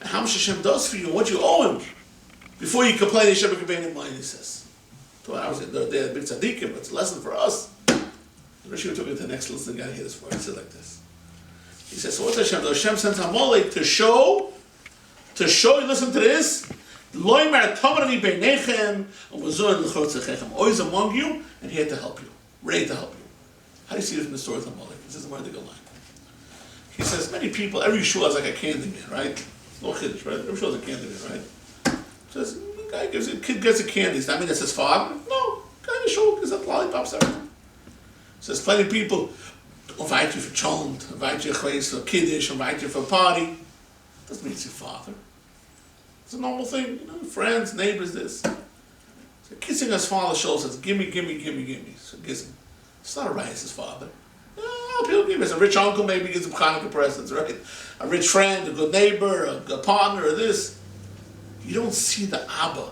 and how much Hashem does for you, and what you owe Him, before you complain, Hashem Rabbeinu in mind, he says. So I was in there, big tzaddikim, but it's a lesson for us. The Rishi took it to the next lesson, the guy hear this word. He said like this. He says, so what's Hashem do? Hashem sends Amalek to show you, listen to this, always among you, and here to help you, ready to help you. How do you see it from the story of Amalek? This is a very good line. He says, many people, every shul has like a candy man, right? No chiddush, right? Every shul has a candy man, right? Says, the kid gets a candy. Does that mean that's his father? No. Guy in the shul gives up lollipops, everything. Says, plenty of people invite you for cholent, invite you for kiddush, invite you for a party. Doesn't mean it's your father. It's a normal thing, friends, neighbors, this. So kissing his father shows says, gimme. So gives him. It's not a right, it's his father. People give him. It's a rich uncle, maybe gives him Hanukkah presents, right? A rich friend, a good neighbor, a partner, or this. You don't see the Abba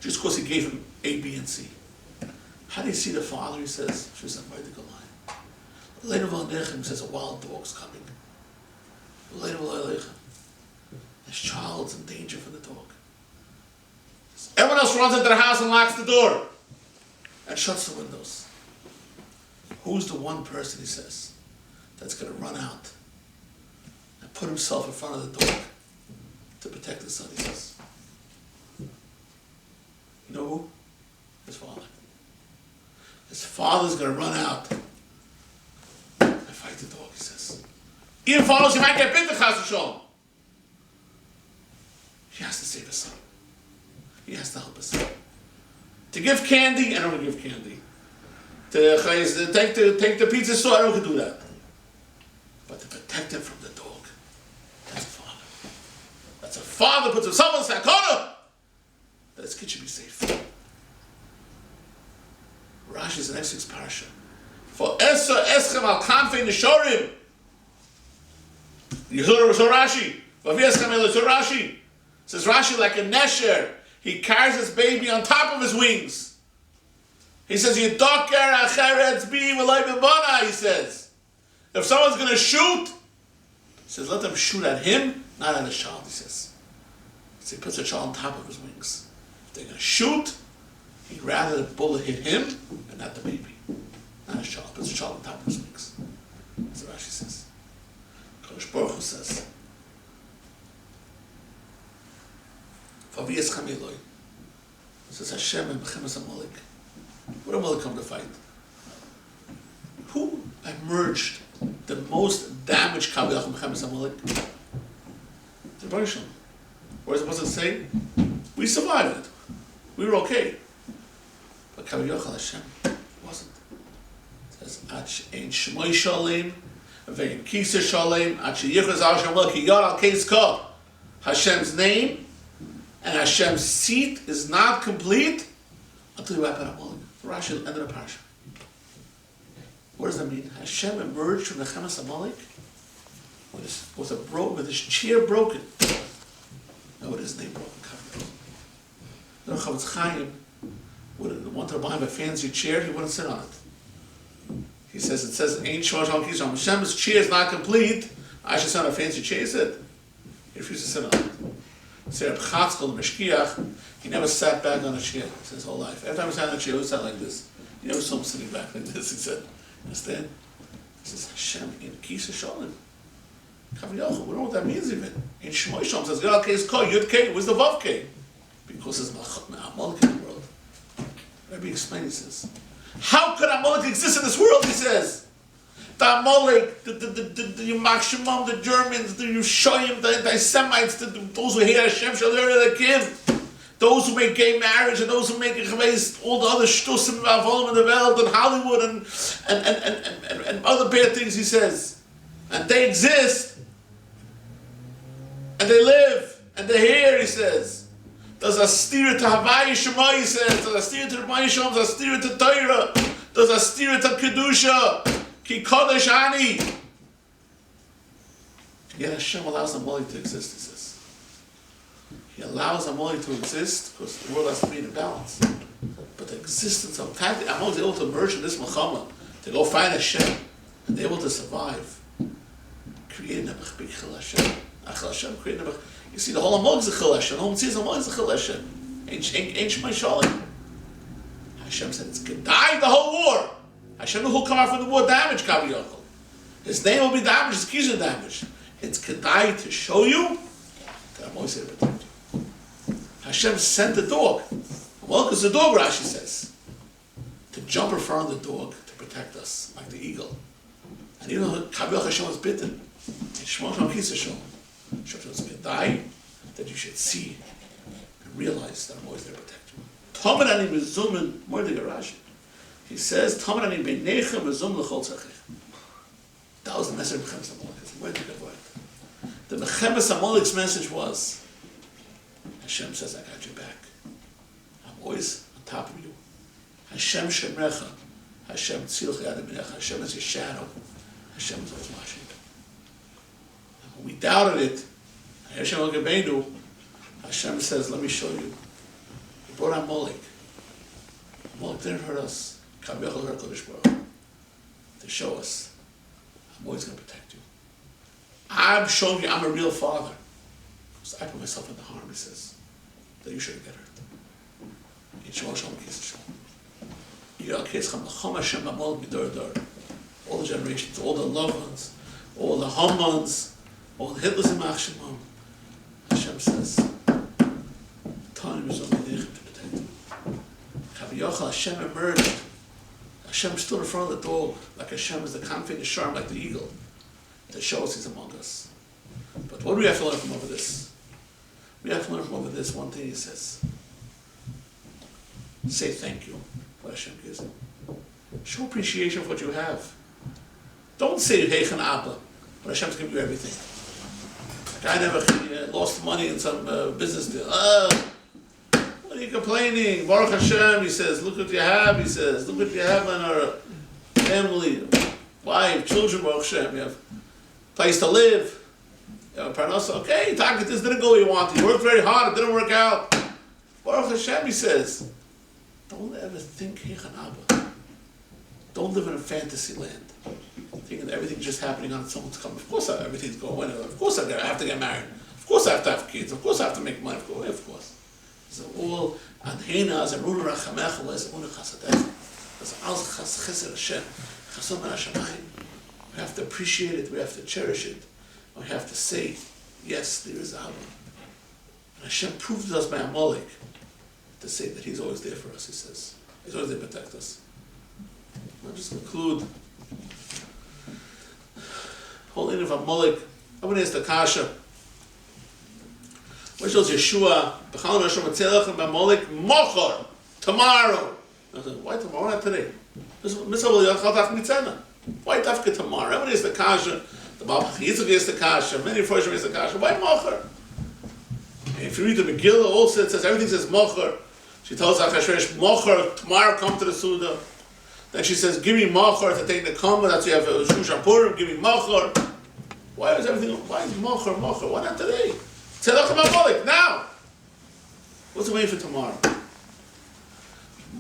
just because he gave him A, B, and C. How do you see the father? He says, she's a very good line. Later Nechem says, a wild dog's coming. Later his child's in danger from the dog. Everyone else runs into the house and locks the door and shuts the windows. Who's the one person, he says, that's going to run out and put himself in front of the dog to protect his son, he says. You know who? His father. His father's going to run out and fight the dog, he says. Even follows, he might get bitten, chas v'sholom. He has to save his son. He has to help his son. To give candy, I don't want to give candy. To take the pizza store, I don't want to do that. But to protect him from the dog, that's a father. That's a father puts himself on the sakana that his kid should be safe. Rashi is the next week's parasha. For Esa Eschem al Kanfei Neshorim. You heard Rashi. Rashi. Says Rashi, like a nesher, he carries his baby on top of his wings. He says, Yidoker acheretz bi v'loi b'bana, he says. If someone's going to shoot, he says, let them shoot at him, not at his child, he says. So he puts a child on top of his wings. If they're going to shoot, he'd rather the bullet hit him and not the baby. Not his child, puts a child on top of his wings. That's what Rashi says. Kodesh Baruch Hu says, Faviyas Chamiloi. Says Hashem and Bechemes Amalek. What did Amalek come to fight? Who emerged the most damaged Kaviyach and Bechemes Amalek? The Baruch. Or as it was say, we survived it. We were okay. But Kaviyach Hashem wasn't. It says, Ach ein Shmoi Shalem, Vein Kisa Shalem, Ach Yichaz Hashem Amalek, Yad al Keis Ka. Hashem's name and Hashem's seat is not complete until you wipe out Amalek. Rashi ended the parasha. What does that mean? Hashem emerged from the Chemes Amalek with his chair broken. No, with his name broken. The Chavetz Chaim would want to buy him a fancy chair, he wouldn't sit on it. He says, Ain't Shosham Kisham. Hashem's chair is not complete. I should sit on a fancy chair, he said. He refused to sit on it. Say Reb Chatzkel, the Meshkiach, he never sat back on a chair his whole life. Every time he sat on a chair, he would sat like this. You never saw him sitting back like this, he said. Understand? He says, Hashem in Kisa Shalom. Kaviyach, we don't know what that means even. In Shmoi Shalom says, Yud K is Ko, Yud K, where's the Vav K? Because there's Amalek in the world. Rabbi explains, he says, how could Amalek exist in this world, he says? The Amalek, the Yimach Shemam, the Germans, the Yushoyim, the anti-Semites, those who hate Hashem, those who make gay marriage, and those who make all the other shtusim in the world, and Hollywood, and other bad things, he says. And they exist, and they live, and they're here, he says. There's a steer to Havai Shema, he says. There's a steer to Rabbi Shalom, there's a steer to Torah, there's a steer to Kedusha. Ki Kodesh Ani. Yet Hashem allows Amalek to exist, he says. He allows Amalek to exist because the world has to be in balance. But the existence of Amalek is able to emerge in this Milchama, to go find Hashem, and they're able to survive. Creating a Bechbechel Hashem. Achel Hashem, creating a You see, the whole Amalek is a Chilesha. No one sees Amalek is a Chilesha. Ain't Shmai Shalom. Hashem said it's going to die the whole war. Hashem who come out from the war damaged, Kavi Yochel. His name will be damaged, his keys are damaged. It's Kedai to show you that Amalek is going to protect you. Hashem sent the dog. Amalek is the dog, Rashi says, to jump in front of the dog to protect us, like the eagle. And even though Kavi Yochel Hashem was bitten, Shmon Shalom Kisa Shalom. Hashem said it's going to die, that you should see and realize that Amalek is there to protect you. Tomarani bezumen more the garage. He says Tomarani beinecha bezum lechol tzachich. That was the message of Mechemes Amalek. The Mechemes Amalek's message was, Hashem says, I got your back. I'm always on top of you. Hashem shemrecha. Hashem tzilch yad eminecha. Hashem is your shadow. Hashem is always watching you. And when we doubted it, Hashem al-Gabeinu, Hashem says, let me show you. He brought Amalek. Amalek didn't hurt us. Kaviyachal hurt Kodesh Baruch Hu. To show us, I'm always going to protect you. I'm showing you I'm a real father. So I put myself in the harm, he says, that you shouldn't get hurt. In Shemon Shalom Kis Hashem. Yirah Kescham L'chom Hashem Amalek Midor Dor. All the generations, all the loved ones, all the Hamans, all the Hitlers in Mach Shemon. Hashem says, time is only there to protect you. Kaviyachal Hashem emerged. Hashem stood in front of the dog, like Hashem is the confident sharm, like the eagle, to show us he's among us. But what do we have to learn from over this? We have to learn from over this one thing he says. Say thank you for what Hashem gives you. Show appreciation for what you have. Don't say Heichen Abba, but Hashem's giving you everything. A guy never lost money in some business deal. What are you complaining? Baruch Hashem, he says, look what you have, he says. Look what you have in our family, wife, children, Baruch Hashem. You have a place to live. You have a parnasa. Okay, this didn't go where you wanted. You worked very hard, it didn't work out. Baruch Hashem, he says, don't ever think Heichen Abba. Don't live in a fantasy land. Thinking that everything's just happening on its own to come. Of course everything's going. Of course I have to get married. Of course I have to have kids. Of course I have to make money. Of course. So all adhena as a runa rachamecha as a runa chasadecha. As al chesed Hashem chasam ben hashamayim. We have to appreciate it. We have to cherish it. We have to say, yes, there is Abba. And Hashem proved to us by Amalek to say that He's always there for us. He says He's always there to protect us. I'll just conclude. Whole in of Amalek. I'm going to ask the kasha. What shows Yeshua? B'chalon Hashem Atzelach and Amalek Mochor tomorrow. I said, why tomorrow? Not today. Why Dafka tomorrow? Everybody is the kasha. The Baal Yitzchak is the kasha. Many Froshim is the kasha. Why Mochor? If you read the Megillah, also it says everything says Mochor. She tells Achashverosh, Mochor tomorrow come to the Suda. Then she says, give me Mochor to take the Kama. That's why you have Shushan Purim. Give me Mochor. Why is everything? Why is Mochor? Why not today? Tzedach Amalek now. What's the way for tomorrow?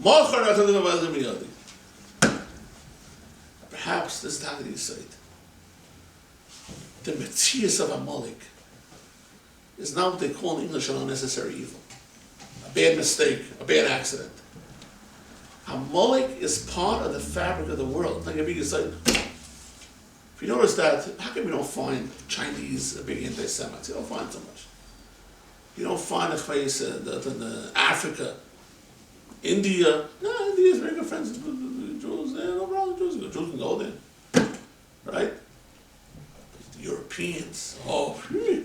Mochor not talking about the Miyadi. Perhaps this is how you say it. The Metzias of Amalek is not what they call in English an unnecessary evil, a bad mistake, a bad accident. Amalek is part of the fabric of the world. Like a big side. If you notice that, how come you don't find Chinese big anti-Semites? You don't find so much. You don't find a place in Africa, India. No, India is very good friends with the Jews. No problem, Jews can go there, right? The Europeans, the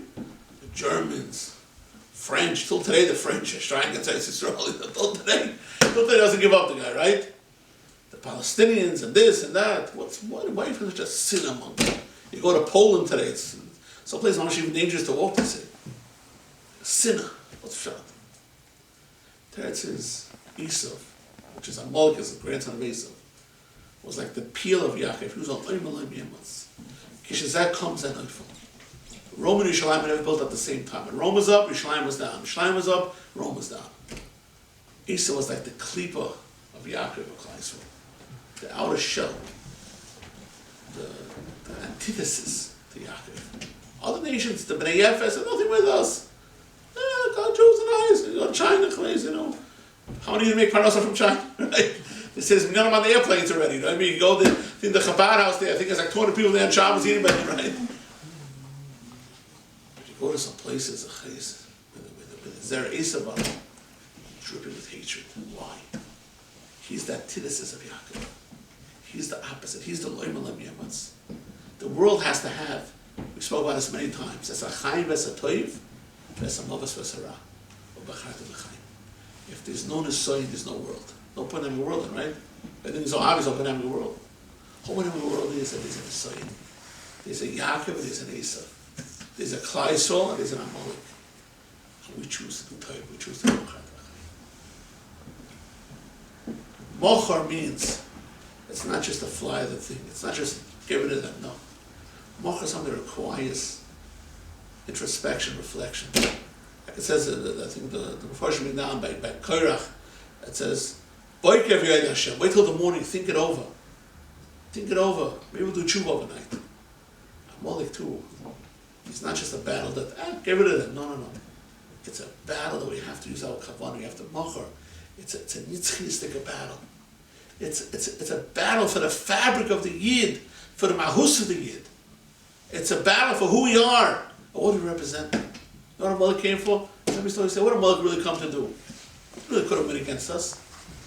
Germans, French. Till today, the French are trying against Israel. Till today doesn't give up the guy, right? The Palestinians and this and that. Why is there such a sin among them? You go to Poland today, it's someplace not even dangerous to walk to see. A sinner. What's shot? Teretz is Esau, which is Amalek, is the grandson of Esau. Was like the peel of Yaakov. He was on Oimalai B'Yemas. Kishazak comes and Oifel. Rome and Yerushalayim were never built at the same time. When Rome was up, Yerushalayim was down. Yerushalayim was up, Rome was down. Esau was like the klipa of Yaakov of Klal Yisrael. The outer shell. The antithesis to Yaakov. Other nations, the Bnei Yefes, are nothing with us. place, how many you make parnasa from China, right? It says, none of them on the airplanes already, you know what I mean? You go to the Chabad house there, I think there's like 200 people there on Shabbos eating, right? But you go to some places, with Zer Esav on them, dripping with hatred. Why? He's the antithesis of Yaakov. He's the opposite. He's the Loim Alam Yematz. The world has to have, we spoke about this many times, it's a Chaim v'es a Toiv, v'es a Mavas v'es a Ra, or B'charta v'chaim. If there's no Nisoyin, there's no world. No point in the world, right? I think it's so obvious open in the world. Open in the world is that there's a Nisoyin. There's a Yaakov and there's an Esav. There's a Klal Yisrael and there's an Amalek. And we choose to do Toiv, we choose to do B'charta v'chaim. Mochar means, it's not just a fly of the thing, it's not just giving it them, no. Mochar is something that requires introspection, reflection. Like it says, I think the Mepharshim down by Korach, it says, wait till the morning, think it over. Think it over. Maybe we'll do tshuva overnight. Amalek too. It's not just a battle that, get rid of it. No. It's a battle that we have to use our kavanah, we have to mochar. It's a nitzchistic battle. It's a battle for the fabric of the Yid, for the mahus of the Yid. It's a battle for who we are. What do we represent? You know what Amalek came for? Somebody started to say, what did Amalek really come to do? He really couldn't win against us.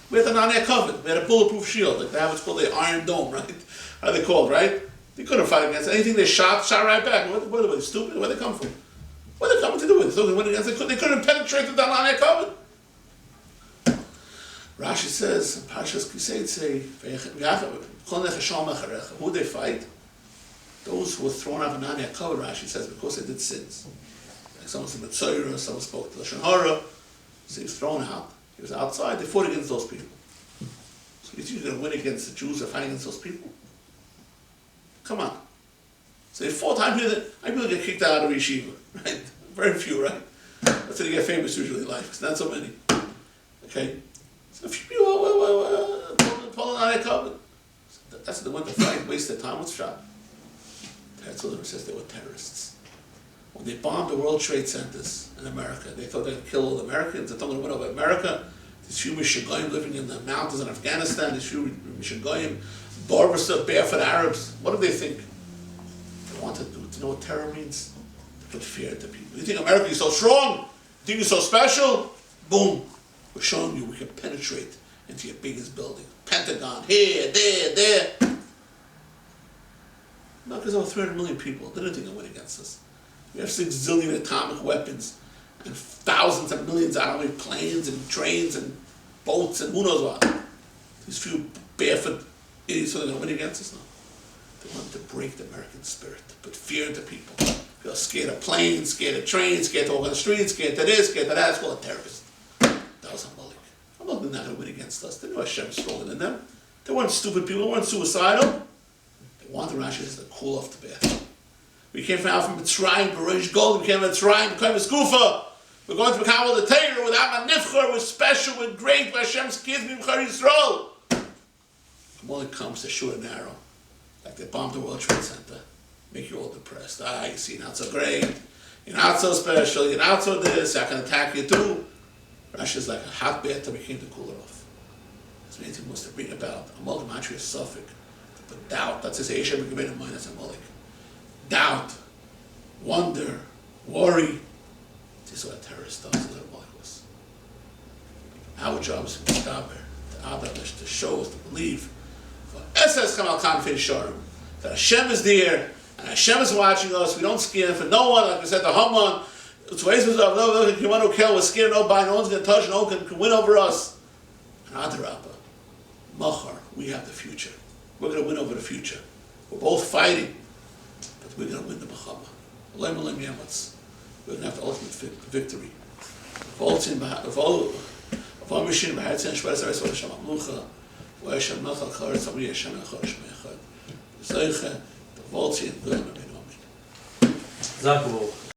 We had an Anei Kavod. We had a bulletproof shield. Like they have what's called the Iron Dome, right? How are they called, right? They couldn't fight against anything they shot right back. What are they, stupid? Where they come from? What are they coming to do with it? So they went against it. They couldn't penetrate the Anei Kavod. Rashi says, Parshas Kisei say, who they fight? Those who were thrown out of Anei Kavod, Rashi says, because they did sins. Like someone said Mitzayra, someone spoke to Lashon Hara, so he was thrown out. He was outside, they fought against those people. So you think you're going to win against the Jews or fight against those people? Come on. So they fought, how many people get kicked out of yeshiva, right? Very few, right? That's how you get famous usually in life, it's not so many. Okay? So a few people, pulling out a covenant. That's the one to fight, waste their time with shot. Herzl says they were terrorists. When they bombed the World Trade Centers in America, they thought they'd kill all the Americans, they thought they would win over America. These few Mishagoyim living in the mountains in Afghanistan, these few Mishagoyim, barbarous, barefoot Arabs, what did they think? They wanted to know what terror means? To put fear into people. You think America is so strong? You think you're so special? Boom. We're showing you we can penetrate into your biggest building. Pentagon, here, there. Not because there were 300 million people. They didn't think they'd win against us. We have 6 zillion atomic weapons and thousands and millions of armored planes and trains and boats and who knows what. These few barefoot idiots, so they're going to win against us? No. They wanted to break the American spirit, to put fear into people. Feel scared of planes, scared of trains, scared to walk on the streets, scared to this, scared to that. It's called a terrorist. That was Amalek. Amalek did not going to win against us. They knew Hashem was stronger than them. They weren't stupid people. They weren't suicidal. They wanted Rashi to cool off the bath. We came out from Mitzrayim, Barish Gold, we came from Mitzrayim, became a Skufa. We're going to become the Torah without Manifchar, we're special, we're great, Hashem's kids, Mimchar Yisrael. Amalek comes to shoot an arrow, like they bombed the World Trade Center, make you all depressed. You see, you're not so great, you're not so special, you're not so this, I can attack you too. Rashi's like a hot bath that we came to cool it off. That's what anything was to bring about. Amalek Matri is suffix, to put doubt, that's his Hashem, we can make a mind, that's Amalek. Doubt, wonder, worry. This is what a terrorist does, this is what Amalek was. Our job is to establish, to show us, to believe. For SS Kamal Khan Sharm, that Hashem is there, and Hashem is watching us, we don't scare for no one, like we said, the Haman, it's ways of no one who kill, we're scared, no one's going to touch, no one can win over us. And Adarabba, Machar, we have the future. We're going to win over the future. We're both fighting. We're going to win the Mechama. We're going to have the ultimate victory. Zakobov.